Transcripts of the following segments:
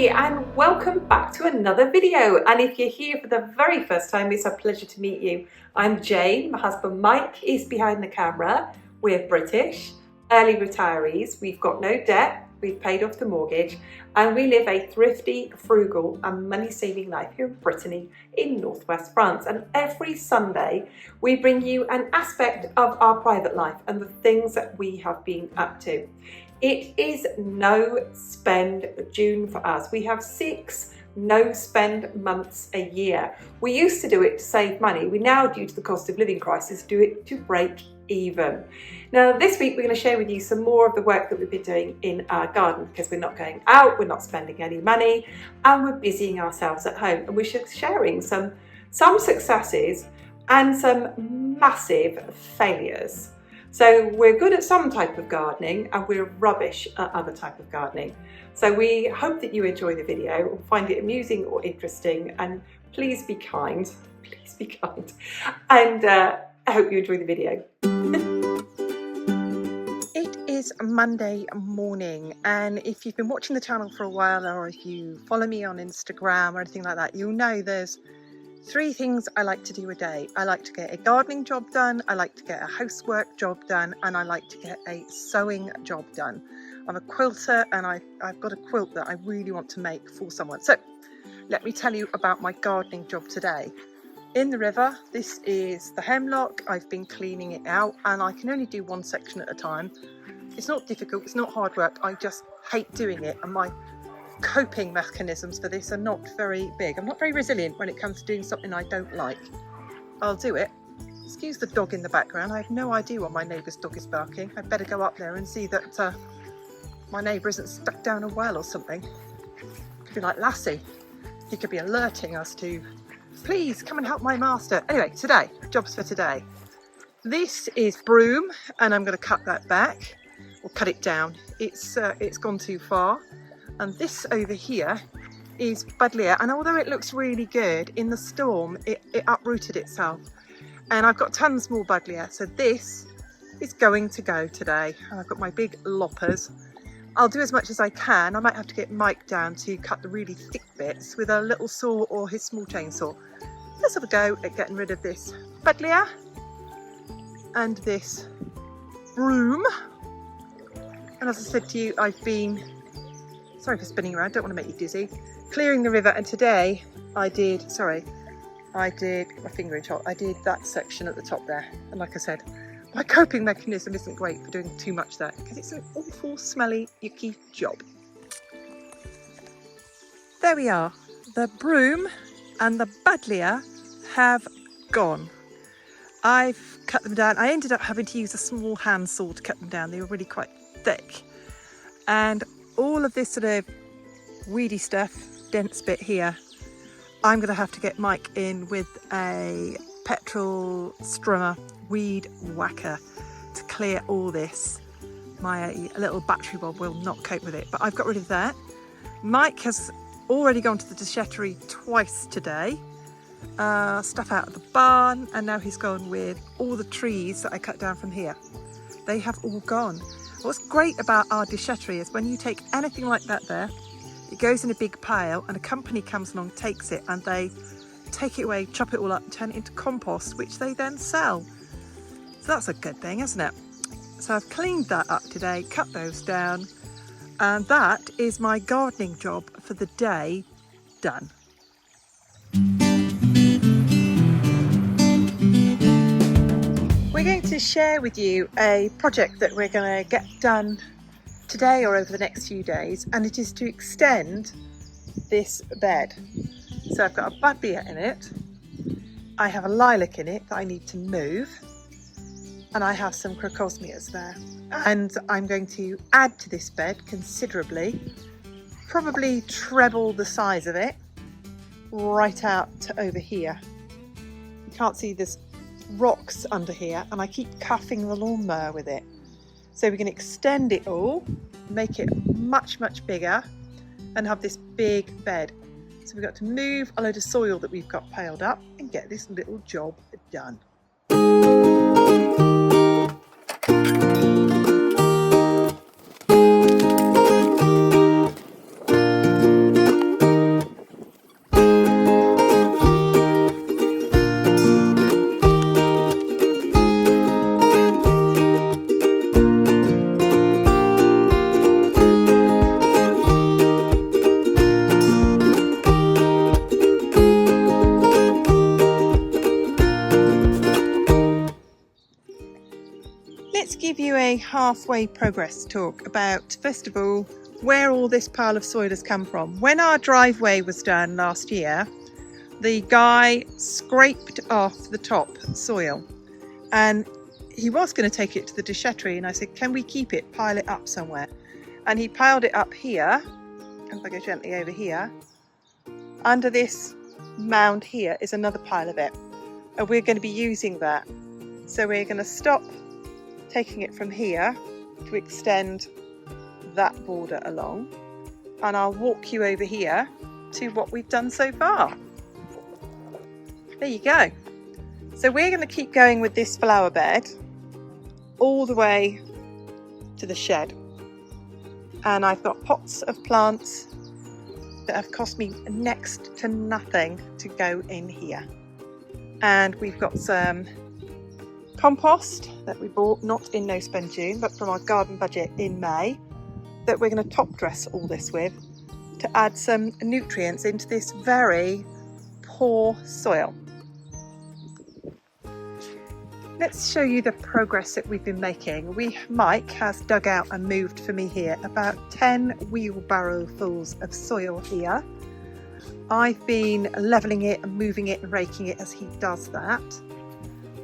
Brittany and welcome back to another video. And if you're here for the very first time, it's a pleasure to meet you. I'm Jane, my husband Mike is behind the camera. We're British, early retirees, we've got no debt, we've paid off the mortgage, and we live a thrifty, frugal and money-saving life here in Brittany in northwest France. And every Sunday we bring you an aspect of our private life and the things that we have been up to. It is no spend June for us. We have 6 no spend months a year. We used to do it to save money. We now, due to the cost of living crisis, do it to break even. Now this week we're going to share with you some more of the work that we've been doing in our garden, because we're not going out, we're not spending any money, and we're busying ourselves at home. And we're sharing some successes and some massive failures. So we're good at some type of gardening and we're rubbish at other type of gardening. So we hope that you enjoy the video or find it amusing or interesting, and please be kind, and I hope you enjoy the video. It is Monday morning, and if you've been watching the channel for a while, or if you follow me on Instagram or anything like that, you'll know there's 3 things I like to do a day. I like to get a gardening job done, I like to get a housework job done, and I like to get a sewing job done. I'm a quilter and I've got a quilt that I really want to make for someone. So let me tell you about my gardening job today. In the river, this is the hemlock. I've been cleaning it out and I can only do one section at a time. It's not difficult, it's not hard work, I just hate doing it, and my coping mechanisms for this are not very big. I'm not very resilient when it comes to doing something I don't like. I'll do it. Excuse the dog in the background. I have no idea why my neighbour's dog is barking. I'd better go up there and see that my neighbour isn't stuck down a well or something. Could be like Lassie. He could be alerting us to, please come and help my master. Anyway, today, jobs for today. This is broom and I'm going to cut that back, or cut it down. It's gone too far. And this over here is buddleia, and although it looks really good, in the storm it uprooted itself, and I've got tons more buddleia, so this is going to go today. And I've got my big loppers. I'll do as much as I can. I might have to get Mike down to cut the really thick bits with a little saw or his small chainsaw. Let's have a go at getting rid of this buddleia and this broom. And as I said to you, I've been, sorry for spinning around, don't want to make you dizzy, clearing the river, and today I did my finger in shot, I did that section at the top there, and like I said, my coping mechanism isn't great for doing too much there because it's an awful smelly yucky job. There we are, the broom and the buddleia have gone. I've cut them down. I ended up having to use a small hand saw to cut them down. They were really quite thick, and all of this sort of weedy stuff, dense bit here, I'm going to have to get Mike in with a petrol strimmer weed whacker to clear all this. My little battery bulb will not cope with it, but I've got rid of that. Mike has already gone to the déchetterie twice today, stuff out of the barn, and now he's gone with all the trees that I cut down from here. They have all gone. What's great about our déchetterie is when you take anything like that there, it goes in a big pile and a company comes along, takes it, and they take it away, chop it all up, turn it into compost, which they then sell. So that's a good thing, isn't it? So I've cleaned that up today, cut those down, and that is my gardening job for the day done. We're going to share with you a project that we're going to get done today or over the next few days, and it is to extend this bed. So I've got a buddleia in it, I have a lilac in it that I need to move, and I have some crocosmias there, and I'm going to add to this bed considerably, probably treble the size of it, right out to over here. You can't see this rocks under here, and I keep cuffing the lawnmower with it. So we can extend it all, make it much bigger, and have this big bed. So we've got to move a load of soil that we've got piled up and get this little job done. Let's give you a halfway progress talk about, first of all, where all this pile of soil has come from. When our driveway was done last year, the guy scraped off the top soil and he was going to take it to the déchetterie, and I said, can we keep it, pile it up somewhere? And he piled it up here, and if I go gently over here, under this mound here is another pile of it, and we're going to be using that. So we're going to stop taking it from here to extend that border along, and I'll walk you over here to what we've done so far. There you go. So we're going to keep going with this flower bed all the way to the shed, and I've got pots of plants that have cost me next to nothing to go in here, and we've got some compost that we bought not in No Spend June but from our garden budget in May, that we're going to top dress all this with to add some nutrients into this very poor soil. Let's show you the progress that we've been making. Mike has dug out and moved for me here about 10 wheelbarrow fulls of soil here. I've been levelling it and moving it and raking it as he does that.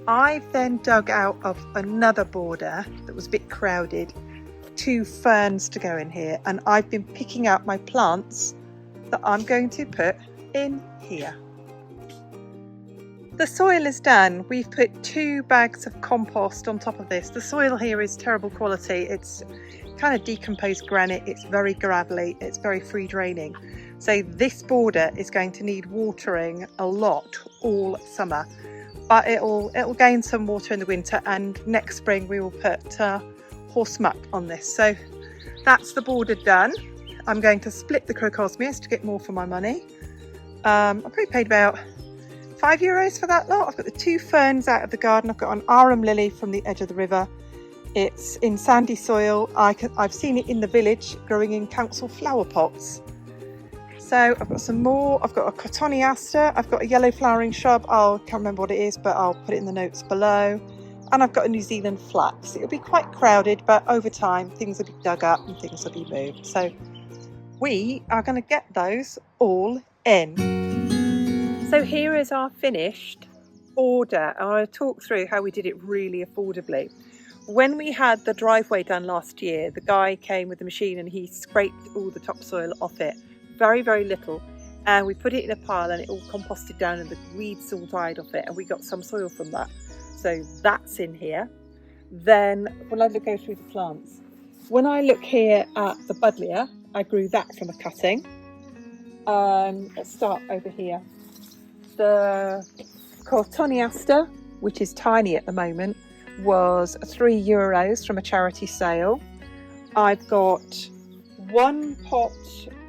I've then dug out of another border that was a bit crowded 2 ferns to go in here, and I've been picking out my plants that I'm going to put in here. The soil is done. We've put 2 bags of compost on top of this. The soil here is terrible quality. It's kind of decomposed granite. It's very gravelly. It's very free draining. So this border is going to need watering a lot all summer, but it'll gain some water in the winter, and next spring we will put horse muck on this. So that's the border done. I'm going to split the crocosmias to get more for my money. I probably paid about €5 for that lot. I've got the 2 ferns out of the garden. I've got an arum lily from the edge of the river. It's in sandy soil. I've seen it in the village growing in council flower pots. So I've got some more. I've got a cotoneaster. I've got a yellow flowering shrub. I can't remember what it is, but I'll put it in the notes below. And I've got a New Zealand flax. It'll be quite crowded, but over time things will be dug up and things will be moved. So we are going to get those all in. So here is our finished order. I'll talk through how we did it really affordably. When we had the driveway done last year, the guy came with the machine and he scraped all the topsoil off it. Very, very little. And we put it in a pile and it all composted down and the weeds all died off it, and we got some soil from that. So that's in here. Then when I go through the plants, when I look here at the buddleia, I grew that from a cutting. Let's start over here. The cotoneaster, which is tiny at the moment, was €3 from a charity sale. I've got 1 pot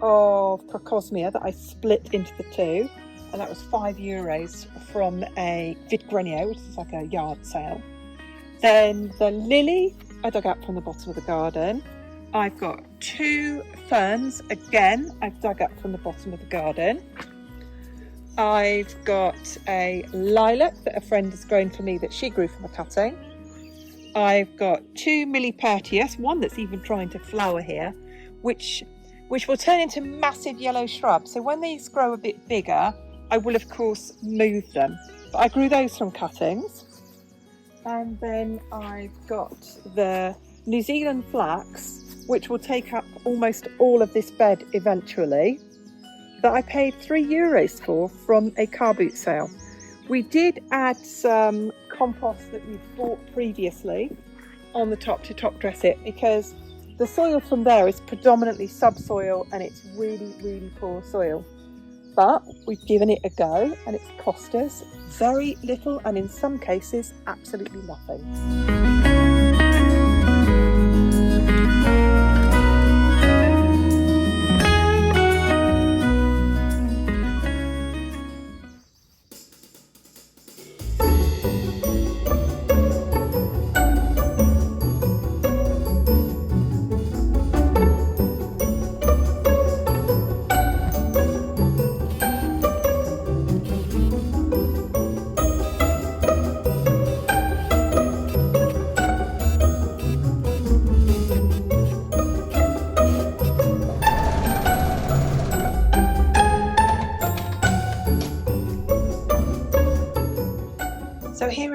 of crocosmia that I split into the 2, and that was €5 from a Vid Grenier, which is like a yard sale. Then the lily I dug up from the bottom of the garden. I've got 2 ferns, again I've dug up from the bottom of the garden. I've got a lilac that a friend has grown for me that she grew from a cutting. I've got 2 millepertuis, one that's even trying to flower here, which will turn into massive yellow shrubs. So when these grow a bit bigger, I will of course move them. But I grew those from cuttings. And then I've got the New Zealand flax, which will take up almost all of this bed eventually, that I paid €3 for from a car boot sale. We did add some compost that we bought previously on the top to top dress it, because the soil from there is predominantly subsoil and it's really, really poor soil. But we've given it a go and it's cost us very little, and in some cases absolutely nothing.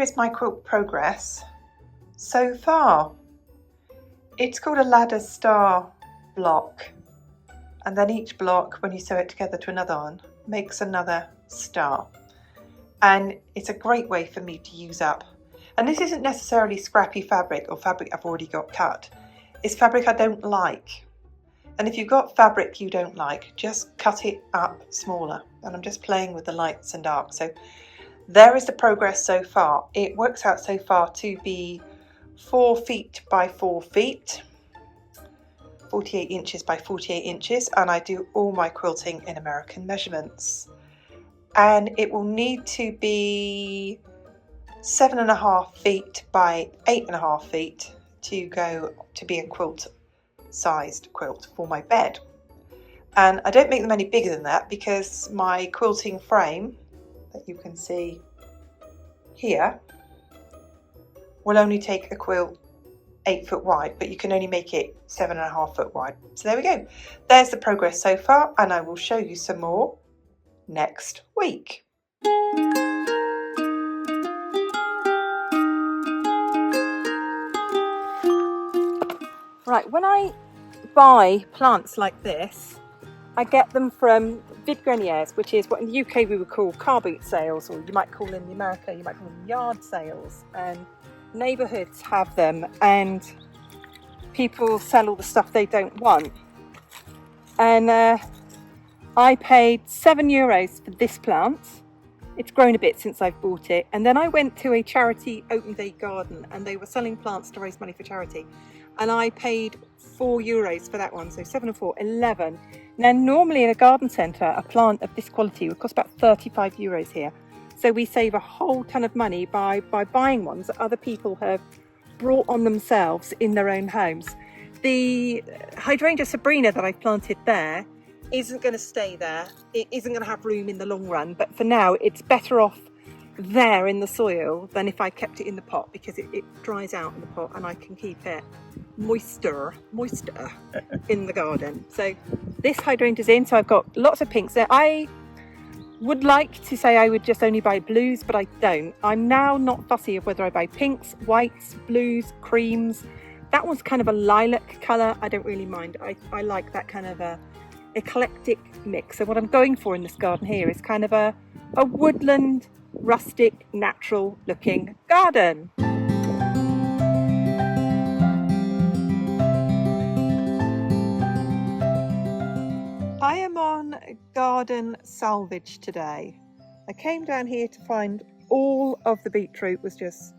is my quilt progress so far. It's called a ladder star block, and then each block, when you sew it together to another one, makes another star. And it's a great way for me to use up. And this isn't necessarily scrappy fabric or fabric I've already got cut. It's fabric I don't like. And if you've got fabric you don't like, just cut it up smaller. And I'm just playing with the lights and darks. So there is the progress so far. It works out so far to be 4 feet by 4 feet, 48 inches by 48 inches, and I do all my quilting in American measurements. And it will need to be 7.5 feet by 8.5 feet to go to be a quilt sized quilt for my bed. And I don't make them any bigger than that because my quilting frame that you can see here will only take a quilt 8 foot wide, but you can only make it 7.5 foot wide. So there we go. There's the progress so far, and I will show you some more next week. Right, when I buy plants like this, I get them from vide greniers, which is what in the UK we would call car boot sales, or you might call in America, you might call them yard sales. And neighbourhoods have them, and people sell all the stuff they don't want. And I paid €7 for this plant. It's grown a bit since I've bought it. And then I went to a charity open day garden, and they were selling plants to raise money for charity. And I paid €4 for that one, so 7 and 4, 11. Now normally in a garden centre, a plant of this quality would cost about €35 here. So we save a whole ton of money by buying ones that other people have brought on themselves in their own homes. The hydrangea sabrina that I've planted there isn't going to stay there. It isn't going to have room in the long run, but for now it's better off there in the soil than if I kept it in the pot, because it dries out in the pot and I can keep it moister in the garden. So this hydrangea's in, so I've got lots of pinks there. I would like to say I would just only buy blues, but I don't. I'm now not fussy of whether I buy pinks, whites, blues, creams. That one's kind of a lilac colour. I don't really mind. I like that kind of a eclectic mix. So what I'm going for in this garden here is kind of a woodland, rustic, natural looking garden. I am on garden salvage today. I came down here to find all of the beetroot was just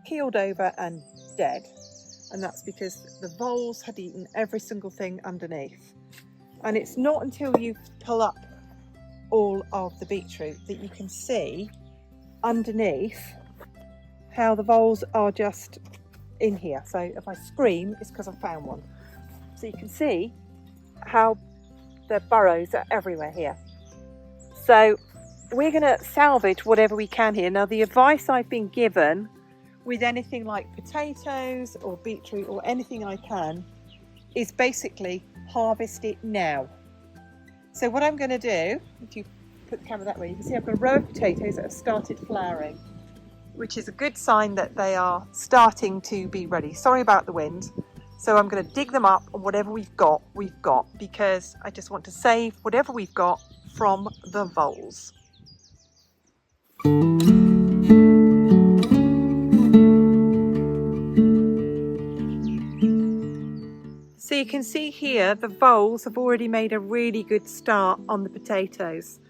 keeled over and dead, and that's because the voles had eaten every single thing underneath. And it's not until you pull up all of the beetroot that you can see underneath how the voles are just in here. So if I scream, it's because I found one. So you can see how the burrows are everywhere here. So we're going to salvage whatever we can here. Now the advice I've been given with anything like potatoes or beetroot or anything I can is basically harvest it now. So what I'm going to do, if you put the camera that way, you can see I've got a row of potatoes that have started flowering, which is a good sign that they are starting to be ready. Sorry about the wind. So I'm going to dig them up, and whatever we've got, because I just want to save whatever we've got from the voles. So you can see here the voles have already made a really good start on the potatoes.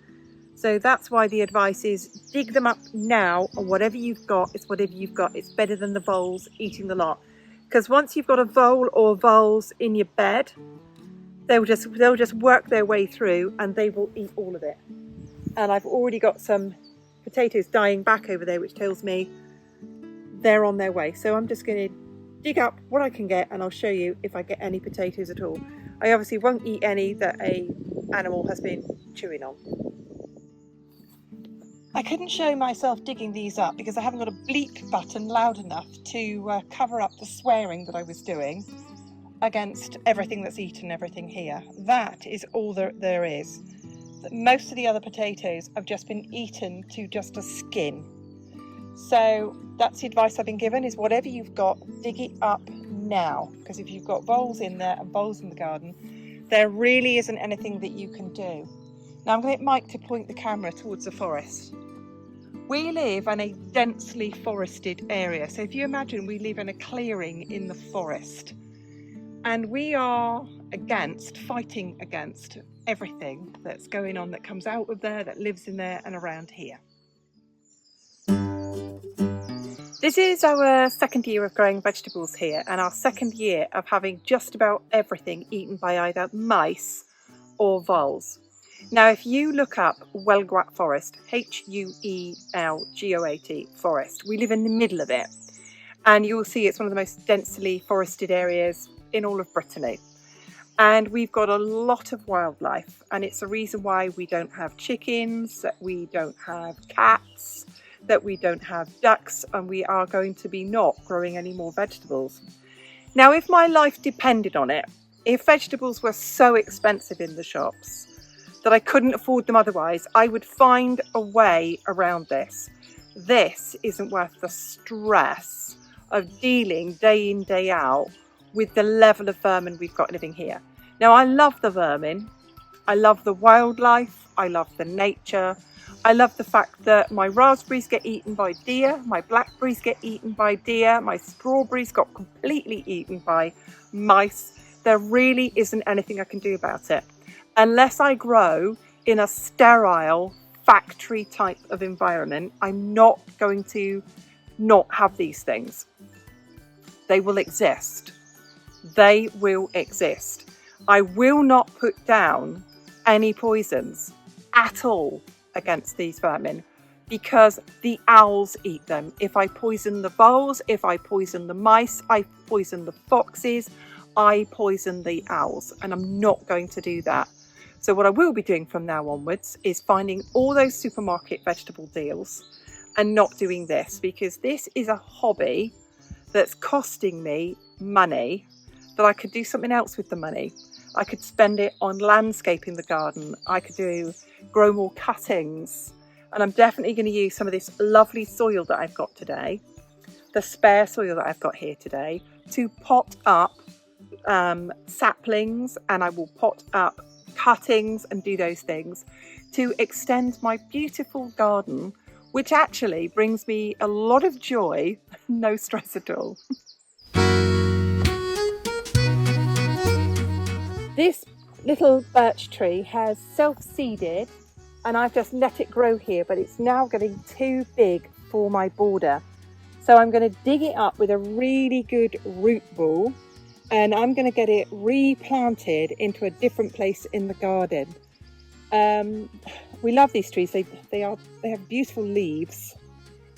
So that's why the advice is dig them up now, and whatever you've got is whatever you've got. It's better than the voles eating the lot. Because once you've got a vole or voles in your bed, they'll just work their way through and they will eat all of it. And I've already got some potatoes dying back over there, which tells me they're on their way. So I'm just going to dig up what I can get, and I'll show you if I get any potatoes at all. I obviously won't eat any that an animal has been chewing on. I couldn't show myself digging these up because I haven't got a bleep button loud enough to cover up the swearing that I was doing against everything that's eaten everything here. That is all there is. Most of the other potatoes have just been eaten to just a skin. So That's the advice I've been given, is whatever you've got, dig it up now. Because if you've got voles in there and voles in the garden, there really isn't anything that you can do. Now I'm going to get Mike to point the camera towards the forest. We live in a densely forested area. So if you imagine we live in a clearing in the forest, and we are fighting against everything that's going on, that comes out of there, that lives in there and around here. This is our second year of growing vegetables here, and our second year of having just about everything eaten by either mice or voles. Now, if you look up Huelgoat Forest, Huelgoat Forest, we live in the middle of it, and you'll see it's one of the most densely forested areas in all of Brittany. And we've got a lot of wildlife, and it's the reason why we don't have chickens, that we don't have cats, that we don't have ducks, and we are going to be not growing any more vegetables. Now, if my life depended on it, if vegetables were so expensive in the shops that I couldn't afford them otherwise, I would find a way around this. This isn't worth the stress of dealing day in, day out with the level of vermin we've got living here. Now, I love the vermin, I love the wildlife, I love the nature, I love the fact that my raspberries get eaten by deer, my blackberries get eaten by deer, my strawberries got completely eaten by mice. There really isn't anything I can do about it. Unless I grow in a sterile factory type of environment, I'm not going to not have these things. They will exist. They will exist. I will not put down any poisons at all against these vermin, because the owls eat them. If I poison the voles, if I poison the mice, I poison the foxes, I poison the owls, and I'm not going to do that. So what I will be doing from now onwards is finding all those supermarket vegetable deals and not doing this, because this is a hobby that's costing me money that I could do something else with the money. I could spend it on landscaping the garden. I could grow more cuttings. And I'm definitely going to use some of this lovely soil that I've got today, the spare soil that I've got here today, to pot up saplings, and I will pot up cuttings and do those things to extend my beautiful garden, which actually brings me a lot of joy, no stress at all. This little birch tree has self-seeded, and I've just let it grow here, but it's now getting too big for my border. So I'm going to dig it up with a really good root ball, and I'm going to get it replanted into a different place in the garden. We love these trees. They have beautiful leaves,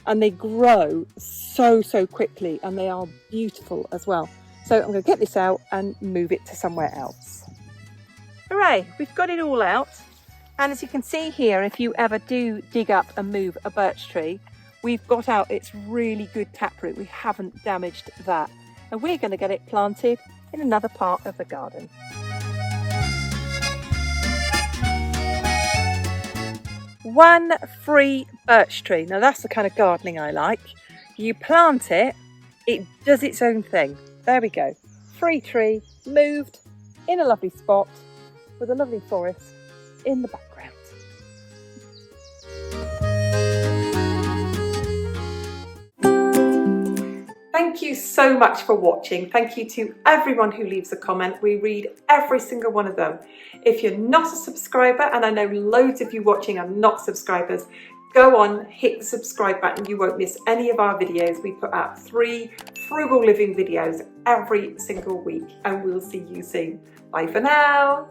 and they grow so quickly, and they are beautiful as well. So I'm going to get this out and move it to somewhere else. Hooray, we've got it all out. And as you can see here, if you ever do dig up and move a birch tree, we've got out its really good taproot. We haven't damaged that. And we're going to get it planted in another part of the garden. One free birch tree. Now that's the kind of gardening I like. You plant it, it does its own thing. There we go. Free tree, moved in a lovely spot with a lovely forest in the background. Thank you so much for watching. Thank you to everyone who leaves a comment. We read every single one of them. If you're not a subscriber, and I know loads of you watching are not subscribers, go on, hit the subscribe button. You won't miss any of our videos. We put out 3 frugal living videos every single week, and we'll see you soon. Bye for now.